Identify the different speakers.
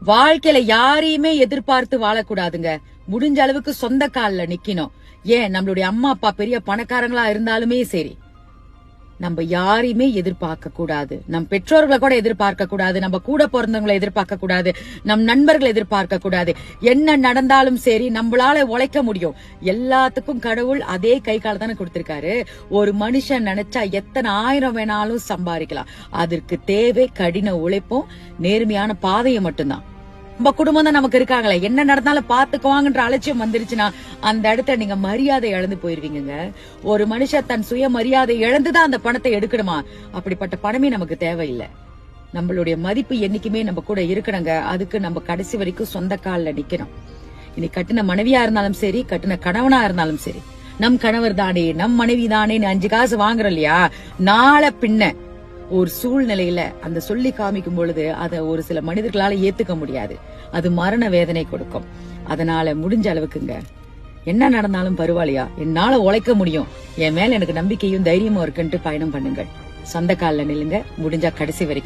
Speaker 1: வாழ்க்கையில யாரையுமே எதிர்பார்த்து வாழக்கூடாதுங்க. முடிஞ்ச அளவுக்கு சொந்த கால்ல நிக்கணும். ஏன் நம்மளுடைய அம்மா அப்பா பெரிய பணக்காரங்களா இருந்தாலுமே சரி, நம்ம யாரையுமே எதிர்பார்க்க கூடாது. நம் பெற்றோர்களை கூட எதிர்பார்க்க கூடாது. நம்ம கூட பிறந்தவங்களை எதிர்பார்க்க கூடாது. நம் நண்பர்களை எதிர்பார்க்க கூடாது. என்ன நடந்தாலும் சரி நம்மளால உழைக்க முடியும். எல்லாத்துக்கும் கடவுள் அதே கை கால தானே கொடுத்திருக்காரு. ஒரு மனுஷன் நினைச்சா எத்தனை ஆயிரம் வேணாலும் சம்பாதிக்கலாம். அதற்கு தேவை கடின உழைப்பும் நேர்மையான பாதையும் மட்டும்தான். நம்ம குடும்பம் தான் நமக்கு இருக்காங்களே, என்ன நடந்தாலும் பாத்துக்குவாங்கன்ற அலட்சியம் வந்துருச்சுன்னா அந்த இடத்துல நீங்க மரியாதை இழந்து போயிருவீங்க. ஒரு மனுஷன் தன் சுய மரியாதை இழந்துதான் அந்த பணத்தை எடுக்கணுமா? அப்படிப்பட்ட பணமே நமக்கு தேவையில்லை. நம்மளுடைய மதிப்பு என்னைக்குமே நம்ம கூட இருக்கணுங்க. அதுக்கு நம்ம கடைசி வரைக்கும் சொந்த கால்ல நிக்கணும். இனி கட்டின மனைவியா இருந்தாலும் சரி, கட்டின கணவனா இருந்தாலும் சரி, நம் கணவர் தானே நம் மனைவி தானே 5 காசு வாங்குறோம் இல்லையா, நாளை பின்ன ஒரு சூழ்நிலையில அந்த சொல்லி காமிக்கும் பொழுது அதை ஒரு சில மனிதர்களால ஏத்துக்க முடியாது. அது மரண வேதனை கொடுக்கும். அதனால முடிஞ்ச அளவுக்குங்க, என்ன நடந்தாலும் பரவாயில்லையா, என்னால உழைக்க முடியும், என் மேல எனக்கு நம்பிக்கையும் தைரியமும் இருக்குன்ட்டு பயணம் பண்ணுங்கள். சொந்த கால்ல நில்லுங்க. முடிஞ்சா கடைசி வரைக்கும்.